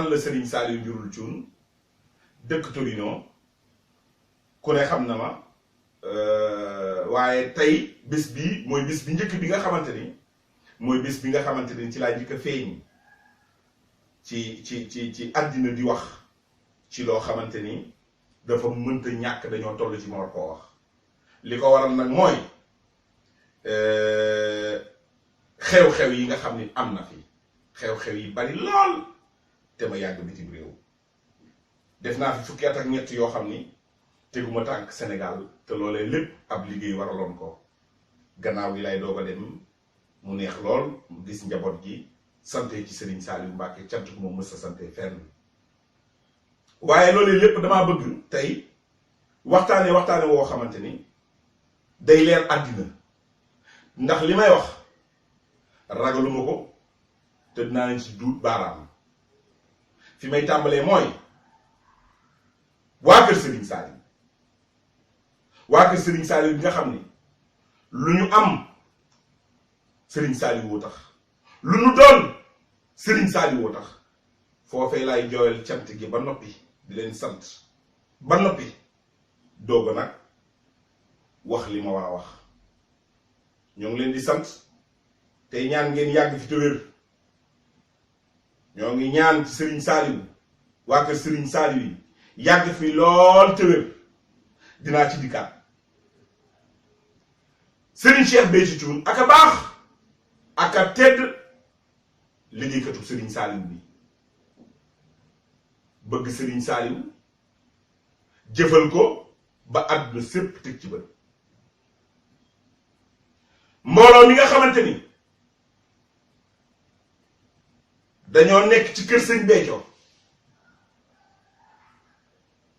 man la Serigne Saliou Njurul Thioune dëkk Torino ku ne xam na ma waaye tey bis bi mooy bis bi njëkk bi nga xamante ni mooy bis bi nga xamante ni ci laa njëkk a feeñ ci àddina di wax ci loo xamante ni dafa mënta ñàkk dañoo toll ci ma war koo wax li ko waral nag mooy xew-xew yi nga xam ni am na fi xew-xew yi bari lool te ma yàgg bitim réew def naa fi fukki at ak ñett yoo xam ni teguma tànk Sénégal te loolee lépp ab liggéey waraloon ko gannaaw gi lay doog a dem mu neex lool gis njaboot gi sante ci Serigne Saliou Mbacke cant ko moom mës a sante fenn waaye loolee lépp damaa bëgg tey waxtaane woo xamante ni day leer àddina ndax li may wax ragaluma ko te dinaa leen ci duut baaraam fi may tàmbalee mooy waa kër Serigne Saliou waa kër Serigne Saliou bi nga xam ni lu ñu am Serigne Saliou woo tax lu ñu doon Serigne Saliou woo tax foofee laay jooyal cant gi ba noppi di leen sant ba noppi doog nag wax li ma war a wax ñoo ngi leen di sant tey ñaan ngeen yàgg fi te wér ñoo ngi ñaan ci Serigne Saliou waa kër Serigne Saliou yi yàgg fi lool te wér dinaa ci dikkaat Serigne Cheikh Béthio Thioune ak a baax ak a tedd liggéeykatu Serigne Saliou bi bëgg Serigne Saliou jëfal ko ba àdduna sépp teg ci bët mbooloo mi nga xamante ni dañoo nekk ci kër Sëñ Béthio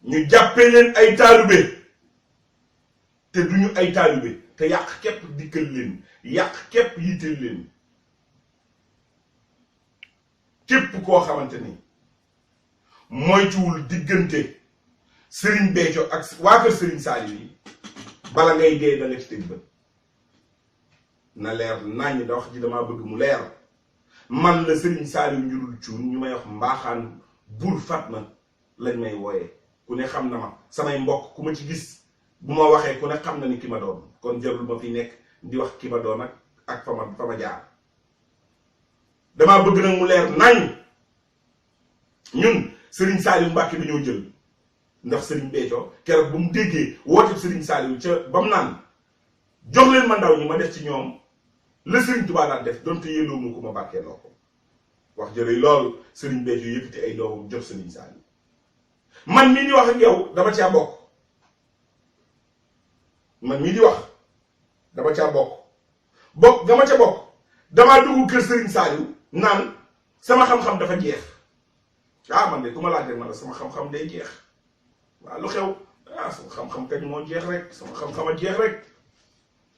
ñu jàppee leen ay taalibe te duñu ay taalibe te yàq képp dikkal leen yàq képp yitteel leen képp koo xamante ni moytuwul diggante Serigne Béthio ak waa kër Serigne Saliou yi bala ngay dee da nga ci teg bët na leer naññ da wax ji damaa bëgg mu leer man la Serigne Saliou Njurul Thioune ñu may wax mbaaxaan bur Fatma lañ may wooyee ku ne xam na ma samay mbokk ku ma ci gis bu ma waxee ku ne xam na ni ki ma doon kon jarul ma fi nekk di wax ki ma doon ak fa ma jaar damaa bëgg nag mu leer nañ ñun Serigne Saliou Mbacke bi ñoo jël ndax Serigne Béthio keroog bu mu déggee woote Serigne Saliou ca ba mu naan jox leen ma ndaw ñi ma def ci ñoom la Serigne Touba daan def donte yelloo mu ko ma bàkkee loo ko wax jërëjëf lool Serigne Béthio yëkkati ay doomam jox Serigne Saliou man mii di wax ak yow dama caa bokk man mii di wax dama caa bokk dama ca bokk damaa dugg kër Serigne Saliou naan sama xam-xam dafa jeex man de ku ma laaj rek man la sama xam-xam day jeex waaw lu xew sama xam-xam kañ moo jeex rek sama xam-xam a jeex rek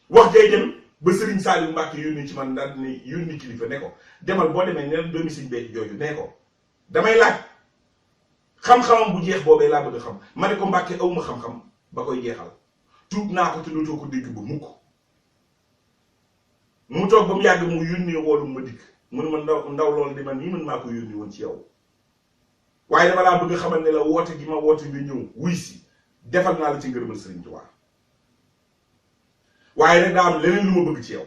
wax day dem ba Serigne Saliou Mbacke yónni ci man daal ni yónni kilifa ne ko demal boo demee neen doomi Serigne Béthio jooju ne ko damay laaj xam-xamam bu jeex boobee laa bëgg xam ma ne ko Mbacke awma xam-xam ba koy jeexal tuub naa ko te dootoo ko dégg ba mukk mu toog ba mu yàgg mu yónni woolu ma dikk mu ne ma ndaw loolu di man nii man maa ko yónni woon ci yow waaye dama laa bëgg xamal ne la woote gi ma woote nga ñëw wuy si defal naa la ci ngërëmal Serigne Touba waaye nag daa am leneen lu ma bëgg ci yow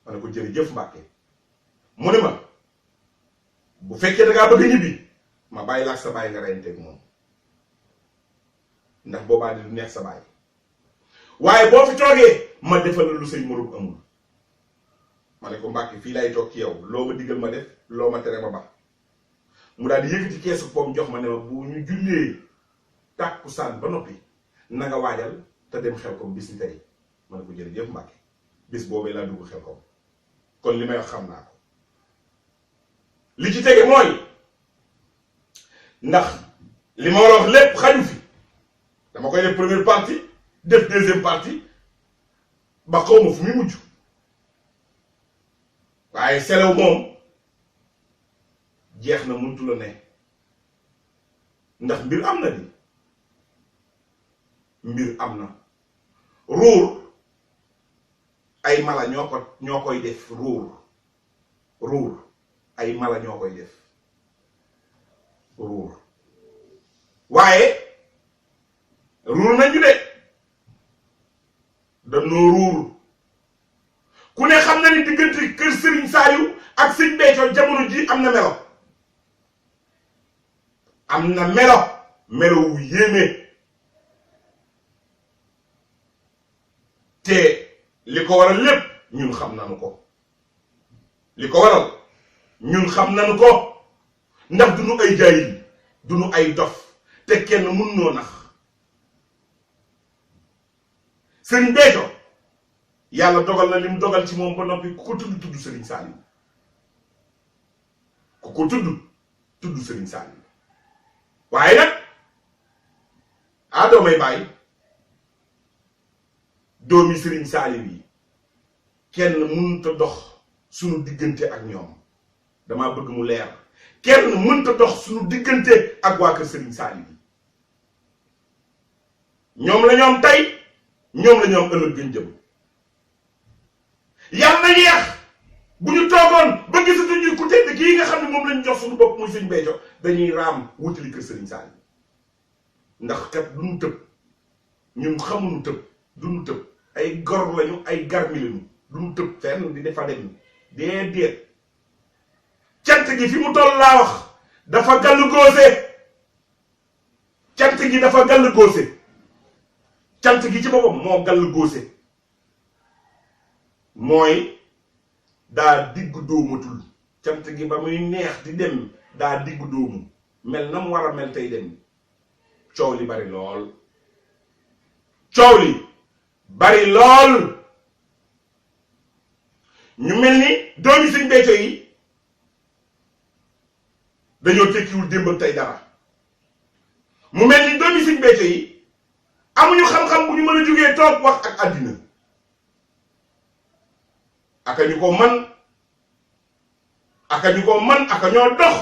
ma ne ko jërëjëf Mbacke mu ne ma bu fekkee da ngaa bëgg ñibbi ma bàyyi la ak sa baay nga reyanteeg moom ndax boobaa di du neex sa baay waaye boo fi toogee ma defal la lu say morom amul ma ne ko Mbacke fii lay toog ci yow loo ma digal ma def loo ma tere ma ba mu daal di yëkkati keesu poom jox ma ne ma bu ñu jullee tàkkusaan ba noppi na nga waajal te dem Xelkom bis ni tey ma ne ko jërëjëf Mbacke bis boobee laa dugg Xelkom kon li may wax xam naa ko li ci tege mooy ndax li ma war a wax lépp xaju fi dama koy def première partie def deuxième partie ba xaw ma fu muy mujj waaye selew moom jeex na mëntu la ne ndax mbir am na di mbir am na ruur ay mala ñoo koy def ruur ay mala ñoo koy def ruur waaye ruur nañu de dañoo ruur ku ne xam na ni diggante kër Serigne Saliou ak Serigne Béthio jamono ji am na melo melo wu yéeme te li ko waral lépp ñun xam nañu ko ndax duñu ay jaayil duñu ay dof te kenn mun noo nax Serigne Béthio yàlla dogal na lim dogal ci moom ba noppi ku ko tudd Serigne Saliou ku ko tudd Serigne Saliou waaye nag doomay bàyyi doomi Serigne Saliou yi kenn mënut a dox sunu diggante ak ñoom dama bëgg mu leer kenn mënut a dox sunu diggante ak waa kër Serigne Saliou yi ñoom la ñoom tey ñoom la ñoom ëllëg gën jëm yàlla na yeex bu ñu toogoon ba gisatuñu ku tedd kii nga xam ne moom lañ jox suñu bopp muy Serigne Béthio dañuy raam wutali kër Serigne Saliou ndax kat duñu tëb ñun xamuñu tëb duñu tëb ay gor lañu ay garmi lañu duñu tëb fenn di defa dem déedéet cant gi fi mu toll laa wax dafa gàll góose cant gi dafa gàll góose cant gi ci boppam moo gàll góose mooy daa diggu dóomatul cant gi ba muy neex di dem daa diggu dóomu mel na mu war a mel tey dem coow li bari lool ñu mel ni doomi Serigne Béthio yi dañoo tekkiwul démb ak tey dara mu mel ni doomi Serigne Béthio yi amuñu xam-xam bu ñu mën a jógee toog wax ak àddina aka ñu ko man aka ñoo dox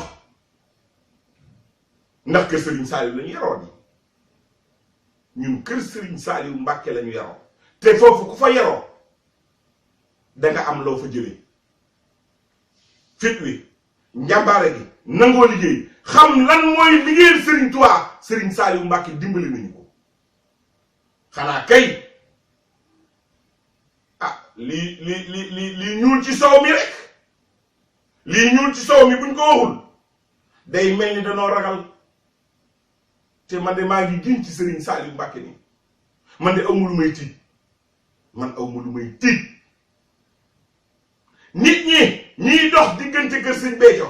ndax kër Serigne Saliou lañu yaroo ñun kër Serigne Saliou Mbàkke lañu yaroo te foofu ku fa yaroo danga am loo fa jëlee fit wi njàmbaare gi nangoo liggéey xam lan mooy liggéeyal Serigne Touba Serigne Saliou Mbàkke dimbali nañu ko xanaa kay lii ñuul ci soow mi rek lii ñuul ci soow mi buñ ko waxul day mel ni danoo ragal te man de maa ngi giñ ci Serigne Saliou Mbàkke ni man de awma lu may tiit nit ñiy dox diggante kër Serigne Béthio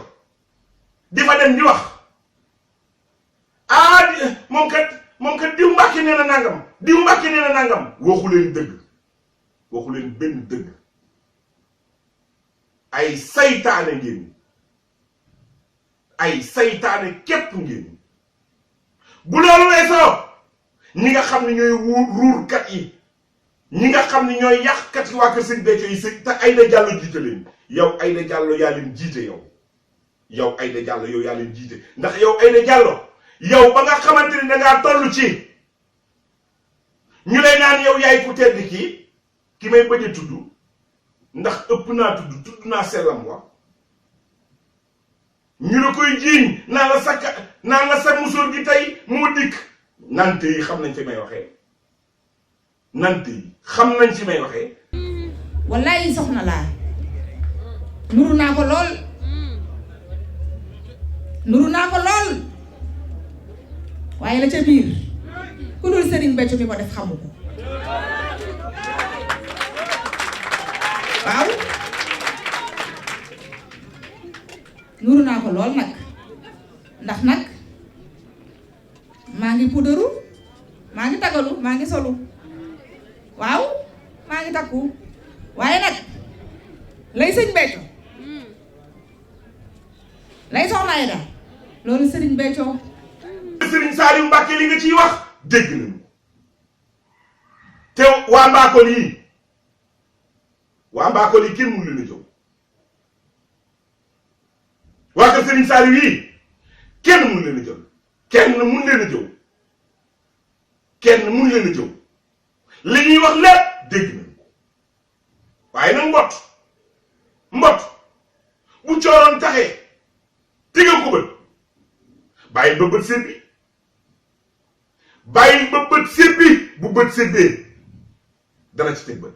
di fa dem di wax moom kat diw Mbàkke nee na nangam waxu leen benn dëgg ay saytaane képp ngeen bu loolu weesoo ñi nga xam ne ñooy ruurkat yi ñi nga xam ne ñooy yàqkat yi waa kër Serigne Béthio yi te Aïda Diallo jiite leen yow Aïda Diallo yaa leen jiite yow Aïda Diallo yow yaa leen jiite ndax yow Aïda Diallo yow ba nga xamante ni dangaa toll ci ñu lay naan yow yaay ku tedd ki may bëgg a tudd ndax ëpp naa tudd naa sellam wa ñu la koy jiiñ naan la sa musóor gi tey moo dikk nante yi xam nañ ci may waxee wallaay soxna laa nuru naa ko lool waaye la ca biir ku dul Serigne Béthio mi ko def xamu ko waaw nuru naa ko lool nag ndax nag maa ngi puudaru maa ngi tagalu maa ngi solu waaw maa ngi takku waaye nag lay Serigne Béthio lay soxna Aïda loolu Serigne Béthio Serigne Saliou Mbàkke li nga ciy wax dégg nañu te waa Mbakol yi kenn mun leen a jëw waa kër Serigne Saliou yi kenn mun leen a jëw kenn mun leen a jëw li ñuy wax lépp dégg nañu waaye nag mbott bu cooroon taxee tigal ko bët bàyyil ba bët sébbi bàyyil ba bët sébbi bu bët sébbee dana ci teg bët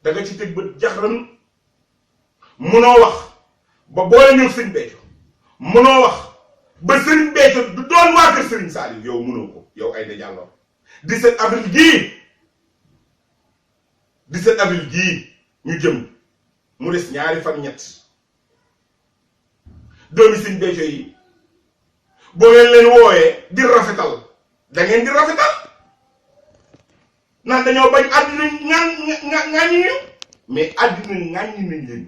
da nga ci teg bët jaxran munoo wax ba boole ñëw sëñ Béthio munoo wax ba sëriñ Béthio du doon waa kër sëriñ Saliou yow munoo ko yow Aïda Diallo 17 avril gii 17 avril gii ñu jëm mu des ñaari fan ñett doomi sëñ Béthio yi boo ngeen leen wooyee di rafetal da ngeen di rafetal naan dañoo bañ àddina ŋàññi ñu mais àddina ŋàññi nañ leen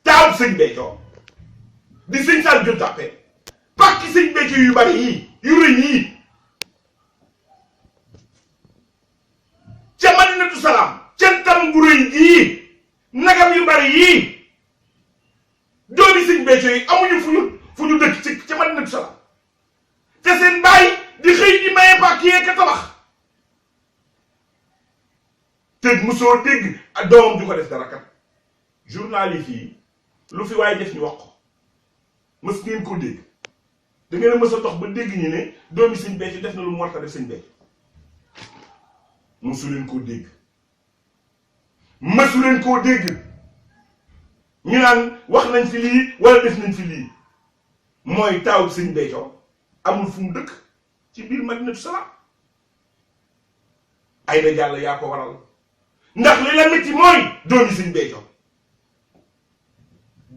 taaw sëñ Béthio di sëñ Saliou Diop Tapé pàkki sëñ Béthio yu bari yii yu rëy yii ca Madinatu Salaam ca tam gu rëy yii nagam yu bari yii doomi sëñ Béthio yi amuñu fu ñu dëkk ci ca Madinatu Salaam te seen baay di xëy di maye pàkk yee ka tabax te mosoo dégg ak doomam du ko def dara kat journal yi fii lu fi waaye def ñu wax ko mës ngeen ko dégg da ngeen a mës a dox ba dégg ñu ne doomi sëñ Béthio def na lu mu war a def sëñ Béthio mësu leen koo dégg mësu leen koo dégg ñu naan wax nañ fi lii wala def nañ fi lii mooy taawu sëñ Béthio amul fu mu dëkk ci biir Madinatu Salaam Aïda Diallo yaa ko waral ndax li la métti mooy doomi sëñ Béthio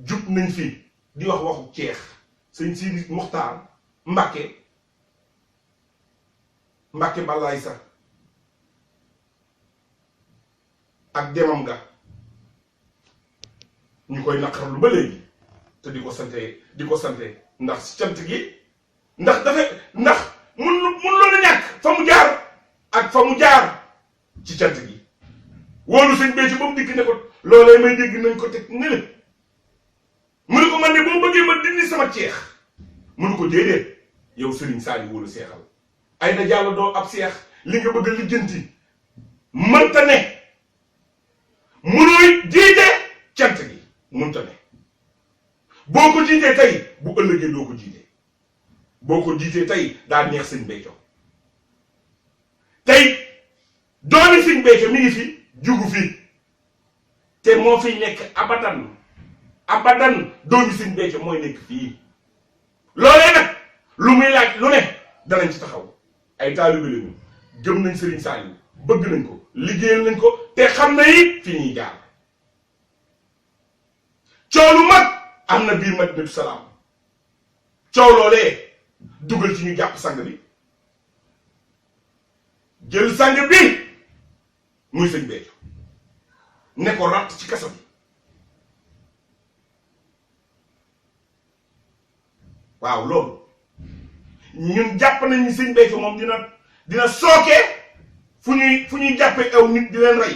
jub nañ fi di wax waxu ceex sëñ Sidi Muxtaar Mbàkke balaay sax ak demam nga ñu koy naqarlu ba léegi te di ko sante ndax si cant gi ndax mun loolu ñàkk fa mu jaar ak fa mu jaar ci cant gi wóolu sëñ Béthio ba mu dikk ne ko loolee may dégg nañ ko teg ne le mu ne ko man de boo bëggee ma dindi sama ceex mu ne ko déedéet yow Serigne Saliou wóolu seexal Aïda Diallo doo ab seex li nga bëgg a lijjanti mënta ne munuy jiite cant gi mënta ne boo ko jiitee tey bu ëllëgee doo ko jiite boo ko jiitee tey daa neex sëñ Béthio tey doomi sëñ Béthio mi ngi fi jugu fi te moo fi nekk abadan doomi sëñ Béthio mooy nekk fii loolee nag lu muy laaj lu ne danañ ci taxaw ay taalibe lañu gëm nañ Serigne Saliou bëgg nañ ko liggéeyal nañ ko te xam na it fi ñuy jaar coow lu mag am na biir Madinatu Salaam coow loolee dugal ci ñu jàpp sang bi jël sang bi muy sëñ Béthio ne ko ratt ci kaso bi waaw loolu ñun jàpp nañ ni sëñ Béthio moom dina sookee fu ñuy jàppee aw nit di leen rey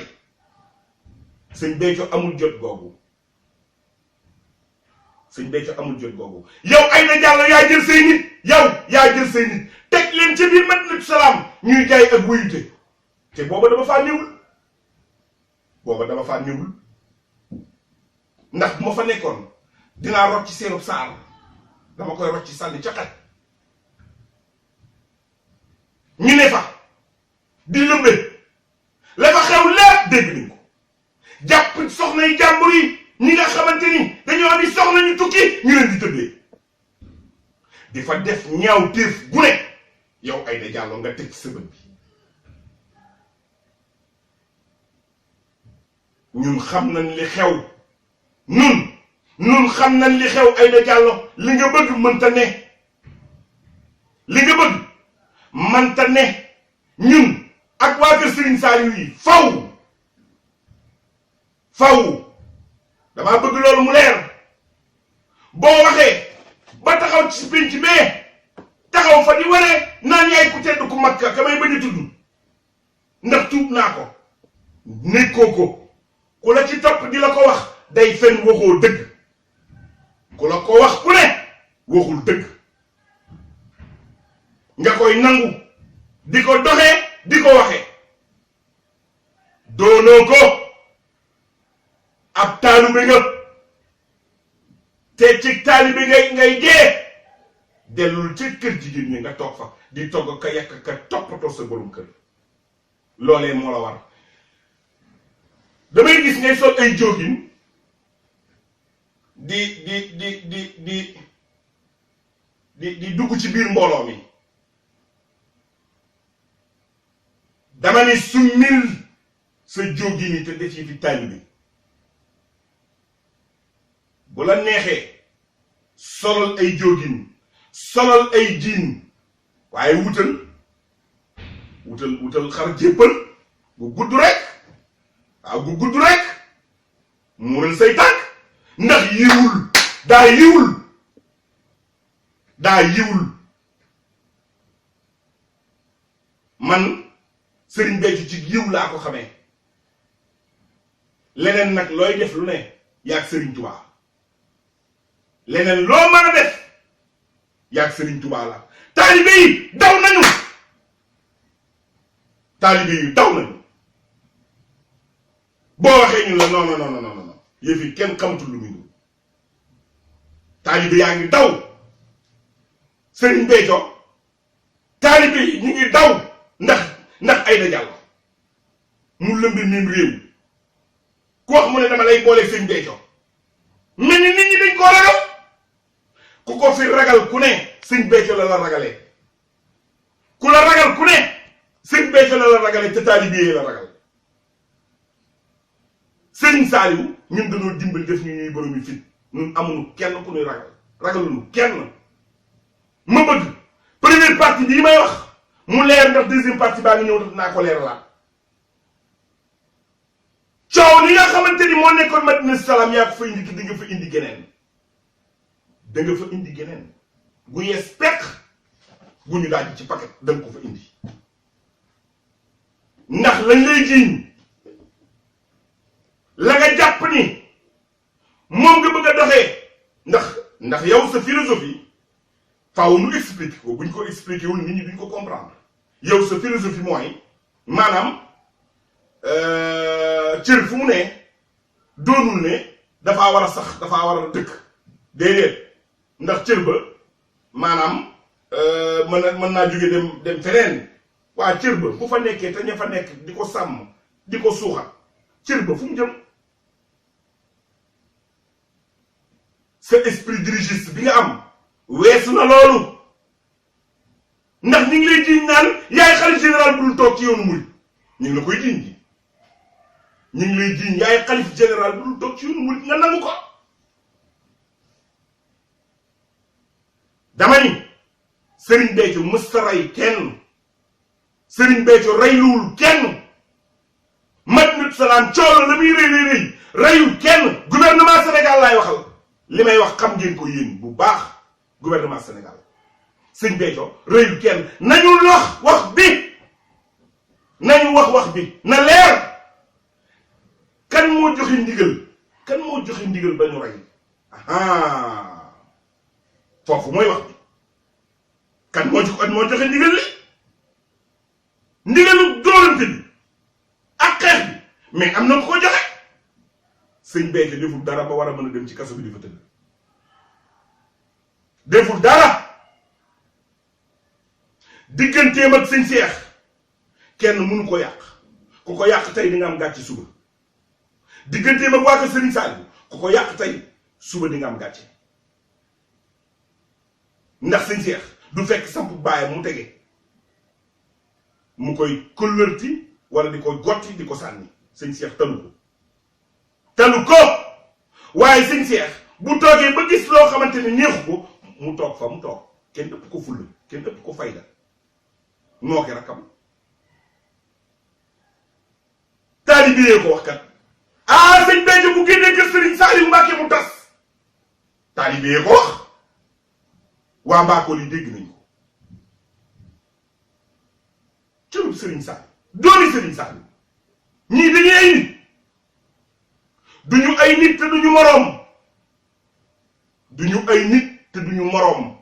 sëñ Béthio amul jot googu yow Aïda Diallo yaa jël say nit teg leen ca biir Madinatu Salaam ñuy jaay ak wuyute te booba dama faa néewul ndax bu ma fa nekkoon dinaa rocc ci seenub saar dama koy rocc ci sànni ca xaj ñu ne fa di lëmbe la fa xew lépp dégg nañ ko jàpp soxna yi jàmbur yi ñi nga xamante ni dañoo am soxna ñu tukki ñu leen di tëddee di fa def ñaaw téef gu ne yow Aïda Diallo nga teg ci sa bët bi ñun xam nañ li xew ñun xam nañ li xew Aïda Diallo li nga bëgg mënta ne ñun ak waa kër Serigne Saliou yi faw damaa bëgg loolu mu leer boo waxee ba taxaw ci pénc bee taxaw fa di waree naan yaay ku tedd ku mag ka may bañ a tudd ndax tuub naa ko nekkoo ko ku la ci topp di la ko wax day fen waxoo dëgg ku la ko wax ku ne waxul dëgg nga koy nangu di ko doxee di ko waxee doonoo ko ab taalibe nga te ci taalibe ngay dee dellul ci kër jigéen ñi nga toog fa di togg ka yàq ka toppatoo sa borom kër loolee moo la war damay gis ngay sol ay jógin di dugg ci biir mbooloo mi dama ni summil sa jógin yi te def yi fi taalibe bu la neexee solal ay jógin solal ay jiin waaye wutal xar jéppal gu gudd rek waaw gu gudd rek muural say tànk ndax yiwul daa yiwul man Serigne Béthio ci yiw laa ko xamee leneen nag looy def lu ne yaag Serigne Touba leneen loo mën a def yaag Serigne Touba la taalibe yi daw nañu boo waxee ñu la non yëf yi kenn xamatul lu muy dul taalibe yaa ngi daw Serigne Béthio taalibe yi ñu ngi daw ndax Aïda Diallo mu lëmbi mim réew ku wax mu ne dama lay boole Serigne Béthio mel ni nit ñi dañ koo ragal ku ko fi ragal ku ne Serigne Béthio la ragalee ku la ragal ku ne Serigne Béthio la ragalee te taalibe yi la ragal Serigne Saliou ñun dañoo dimbali def ñu ñuy borom yi fit ñun amuñu kenn ku ñuy ragaluñu kenn ma bëgg première partie bii may wax mu leer ndax deuxième partie baa ngi ñëw daf naa ko leeralaat coow li nga xamante ni moo nekkoon Madina Salaam yaa ko fa indi da nga fa indi geneen gu yees peq gu ñu daaj ci paquet da nga ko fa indi ndax lañ lay jiiñ la nga jàpp ni moom nga bëgg a doxee ndax yow sa philosophie faaw nu expliquer ko buñ ko expliquer wul nit ñi duñ ko comprendre yow sa philosophie mooy maanaam cër fu mu ne doonul ne dafaa war a sax dafaa war a dëkk déedéet ndax cër ba maanaam mën naa jóge dem feneen waa cër ba bu fa nekkee te ña fa nekk di ko sàmm di ko suuxat cër ba fu mu jëm sa esprit dirigiste bi nga am weesu na loolu ndax ñu ngi lay jiiñ naan yaay xalif général bu dul toog ci yoonu murid ñu ngi la koy jiiñ ji ñu ngi lay jiiñ yaay xalif général bu dul toog ci yoonu murid nga nangu ko dama ni Serigne Béthio mësta rey kenn Serigne Béthio reyluwul kenn Madina Salaam coono la muy rëy reyul kenn gouvernement Sénégal laay waxal li may wax xam ngeen ko yéen bu baax gouvernement Sénégal Serigne Béthio reyul kenn nañu wax bi na leer kan moo joxe ndigal ba ñu rey foofu mooy wax bi kan moo joxe ndigal li ndigalu dóorante bi ak xeex bi mais am na ko joxe Serigne Béthio deful dara ba war a mën a dem ci kaso bi di fa tëdd deful dara digganteem ak Serigne Cheikh kenn mënu ko yàq ku ko yàq tey di nga am gàcce suba digganteem ak waa kër Serigne Saliou ku ko yàq tey suba di nga am gàcce ndax Serigne Cheikh du fekk samp baayam mu tege mu koy këllërti wala di ko gotti di ko sànni Serigne Cheikh talu ko waaye Serigne Cheikh bu toogee ba gis loo xamante ne neexu ko mu toog fa mu toog kenn ëpp ko fulla kenn ëpp ko fayda moo ki rakkam taalibe yee ko wax kat Serigne Béthio bu génnee kër Serigne Saliou Mbacké mu tas taalibe yee ko wax waa Mbakol yi dégg nañu ko cërub Serigne Saliou doomi Serigne Saliou ñii dañuy ay nit duñu ay nit te duñu moroom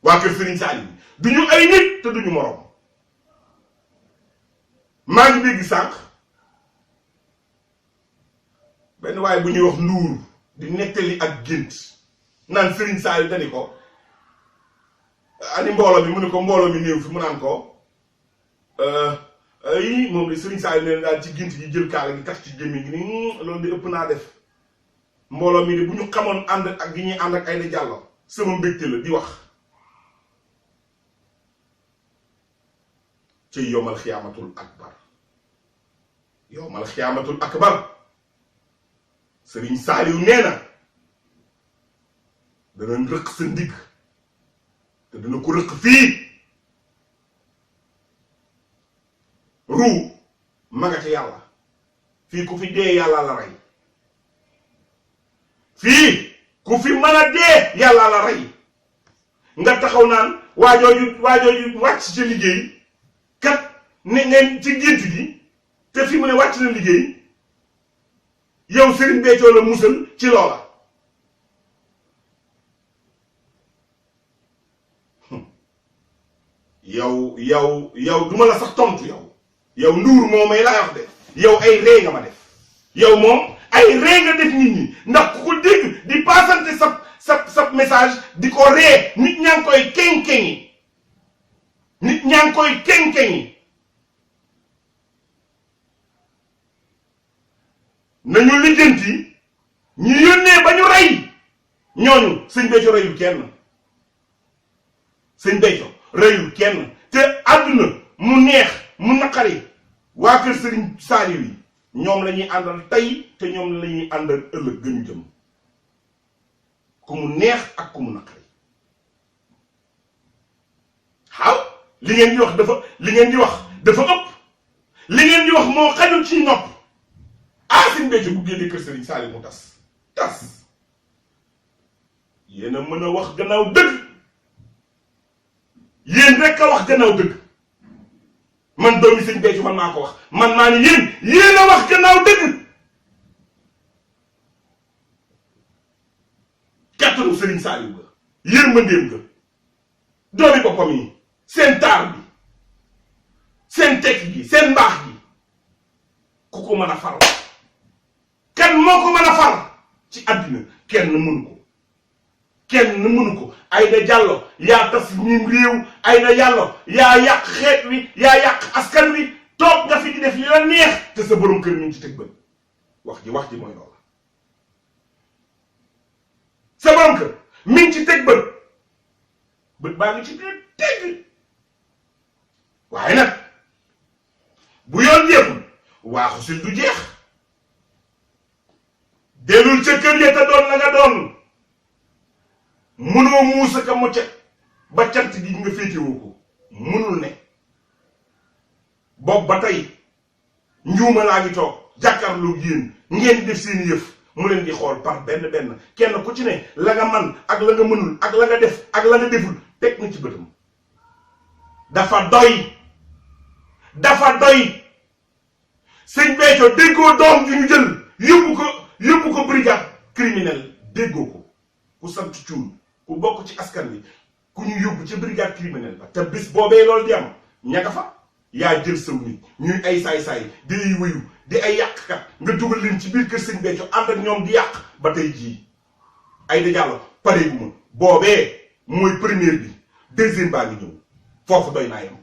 waa kër Serigne Saliou duñu ay nit te duñu moroom maa ngi dégg sànq benn waaye bu ñuy wax Ndour di nettali ak gént naan Serigne Saliou dani ko ani mbooloo mi mu ne ko mbooloo mi néew fi mu naan ko ay moom de Serigne Saliou nee na daal ci gént gi jël kaala gi tax ci gémmiñ gi ni loolu di ëpp naa def mbooloo mi de bu ñu xamoon ànd ak gi ñuy ànd ak Aïda Diallo sama mbégte la di wax ci yowmal xiyaamatul akbar yowmal xiyaamatul akbar Serigne Saliou nee na dana rëq sa ndigg te dana ko rëq fii ruu ma nga ca yàlla fii ku fi dee yàlla la rey fii ku fi mën a dee yàlla la rey nga taxaw naan waajooju wàcc ci liggéey kat ne ngeen ci gént gi te fi mu ne wàcc na liggéey yow Serigne Béthio la musal ci loola yow duma la sax tontu yow nduur moo may laa wax de yow ay ree nga ma def yow moom ay ree nga def nit ñi ndax ku ko dégg di passante sa message di ko ree nit ñaa ngi koy kenkeñi nit ñaa ngi koy kenkeñi nañu lijjanti ñu yónnee ba ñu rey ñooñu sëñ Béthio reyul kenn sëñ Béthio reyul kenn te àdduna mu neex mu naqari waa kër Serigne Saliou yi ñoom la ñuy àndal tey te ñoom la ñuy àndal ëllëg gënu jëm ku mu neex ak ku mu naqari xaw li ngeen di wax dafa ëpp li ngeen di wax moo xajul ci nopp Serigne Béthio bu génnee kër Serigne Saliou mu tas yéen a mën a wax gannaaw dëgg yéen rek a wax gannaaw dëgg man doomi Serigne Béthio man maa ko wax man maa ni yéen a wax gannaaw dëgg kattanu Serigne Saliou ga yërmandeem ga doomi boppam yi seen taar bi seen tekk gi seen mbaax gi ku ko mën a far kan moo ko mën a far ci àddina kenn mënu ko Aïda Diallo yaa tas ñim réew Aïda Diallo yaa yàq xeet wi yaa yàq askan wi toog nga fi di def li la neex te sa borom kër mi ngi ci teg bët wax ji mooy loolu sa borom kër mi ngi ci teg bët baa ngi ci biir teg waaye nag bu yoon jeexul waaxu sil du jeex dellul ca kër ya te doon la nga doon mënoo muusa ka moccet ba cant gi nga féetewoo ko mënul ne boobu ba tey njuuma laa ngi toog jàkkaarloo yéen ngeen di def seeni yëf mu leen di xool par benn kenn ku ci ne la nga man ak la nga mënul ak la nga def ak la nga deful teg na ci bëtam dafa doy sëñ Béthio déggoo doom ju ñu jël yóbbu ko brigade criminelle déggoo ko ku sant cuun ku bokk ci askan wi ku ñu yóbbu ci brigade criminelle ba te bis boobee loolu di am ñaka fa yaa jël saw nit ñuy ay saay-saay di ay wëyu di ay yàqkat nga dugal leen ci biir kër sëñ Béthio ànd ak ñoom di yàq ba tey jii Aïda Diallo pareegu ma boobee mooy première bi deuxième baa ngi ñëw foofu doy naa yam